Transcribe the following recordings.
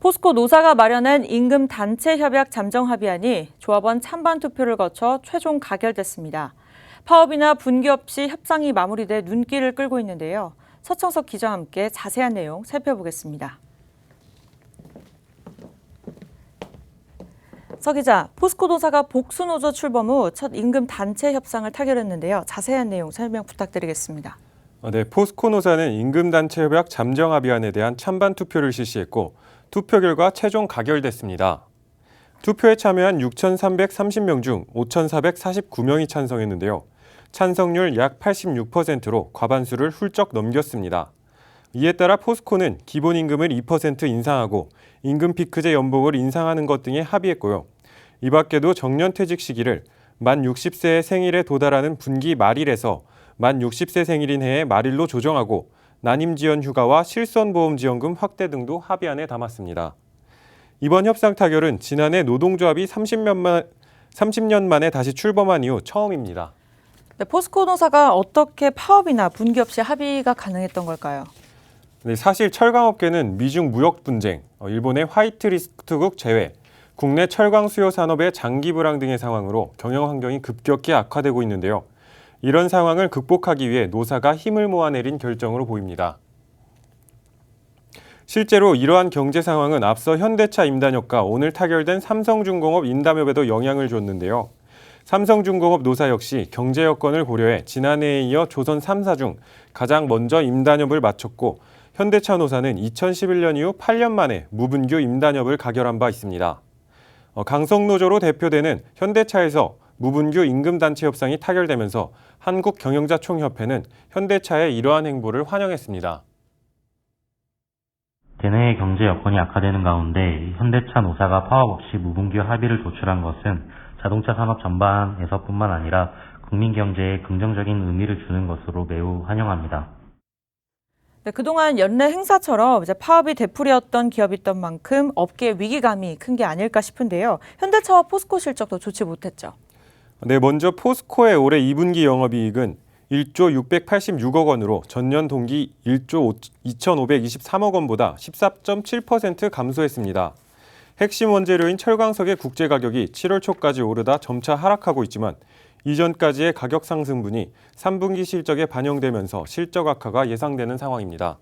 포스코 노사가 마련한 임금 단체 협약 잠정 합의안이 조합원 찬반 투표를 거쳐 최종 가결됐습니다. 파업이나 분기 없이 협상이 마무리돼 눈길을 끌고 있는데요. 서청석 기자와 함께 자세한 내용 살펴보겠습니다. 서 기자, 포스코 노사가 복수노조 출범 후 첫 임금 단체 협상을 타결했는데요. 자세한 내용 설명 부탁드리겠습니다. 네, 포스코 노사는 임금 단체 협약 잠정 합의안에 대한 찬반 투표를 실시했고 투표 결과 최종 가결됐습니다. 투표에 참여한 6,330명 중 5,449명이 찬성했는데요. 찬성률 약 86%로 과반수를 훌쩍 넘겼습니다. 이에 따라 포스코는 기본임금을 2% 인상하고 임금 피크제 연봉을 인상하는 것 등에 합의했고요. 이 밖에도 정년퇴직 시기를 만 60세의 생일에 도달하는 분기 말일에서 만 60세 생일인 해의 말일로 조정하고 난임지원 휴가와 실손보험지원금 확대 등도 합의안에 담았습니다. 이번 협상 타결은 지난해 노동조합이 30년 만에 다시 출범한 이후 처음입니다. 네, 포스코 노사가 어떻게 파업이나 분기 없이 합의가 가능했던 걸까요? 네, 사실 철강업계는 미중 무역 분쟁, 일본의 화이트리스트국 제외, 국내 철강 수요 산업의 장기 불황 등의 상황으로 경영 환경이 급격히 악화되고 있는데요. 이런 상황을 극복하기 위해 노사가 힘을 모아 내린 결정으로 보입니다. 실제로 이러한 경제 상황은 앞서 현대차 임단협과 오늘 타결된 삼성중공업 임단협에도 영향을 줬는데요. 삼성중공업 노사 역시 경제 여건을 고려해 지난해에 이어 조선 3사 중 가장 먼저 임단협을 마쳤고 현대차 노사는 2011년 이후 8년 만에 무분규 임단협을 가결한 바 있습니다. 강성노조로 대표되는 현대차에서 무분규 임금단체 협상이 타결되면서 한국경영자총협회는 현대차의 이러한 행보를 환영했습니다. 대내의 경제 여건이 악화되는 가운데 현대차 노사가 파업 없이 무분규 합의를 도출한 것은 자동차 산업 전반에서뿐만 아니라 국민 경제에 긍정적인 의미를 주는 것으로 매우 환영합니다. 네, 그동안 연례 행사처럼 파업이 되풀이였던 기업이 있던 만큼 업계 위기감이 큰 게 아닐까 싶은데요. 현대차와 포스코 실적도 좋지 못했죠. 네, 먼저 포스코의 올해 2분기 영업이익은 1조 686억 원으로 전년 동기 1조 2,523억 원보다 14.7% 감소했습니다. 핵심 원재료인 철광석의 국제 가격이 7월 초까지 오르다 점차 하락하고 있지만 이전까지의 가격 상승분이 3분기 실적에 반영되면서 실적 악화가 예상되는 상황입니다.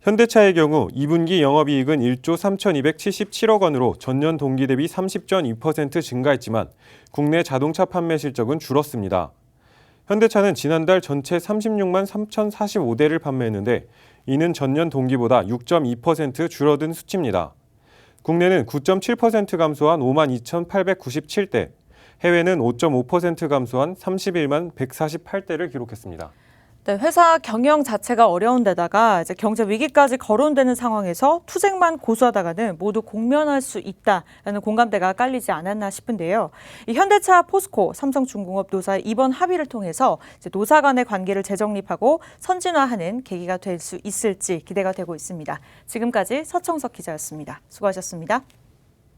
현대차의 경우 2분기 영업이익은 1조 3,277억 원으로 전년 동기 대비 30.2% 증가했지만 국내 자동차 판매 실적은 줄었습니다. 현대차는 지난달 전체 36만 3,045대를 판매했는데 이는 전년 동기보다 6.2% 줄어든 수치입니다. 국내는 9.7% 감소한 5만 2,897대, 해외는 5.5% 감소한 31만 148대를 기록했습니다. 네, 회사 경영 자체가 어려운 데다가 경제 위기까지 거론되는 상황에서 투쟁만 고수하다가는 모두 공면할 수 있다라는 공감대가 깔리지 않았나 싶은데요. 이 현대차, 포스코, 삼성중공업 노사의 이번 합의를 통해서 노사 간의 관계를 재정립하고 선진화하는 계기가 될 수 있을지 기대가 되고 있습니다. 지금까지 서청석 기자였습니다. 수고하셨습니다.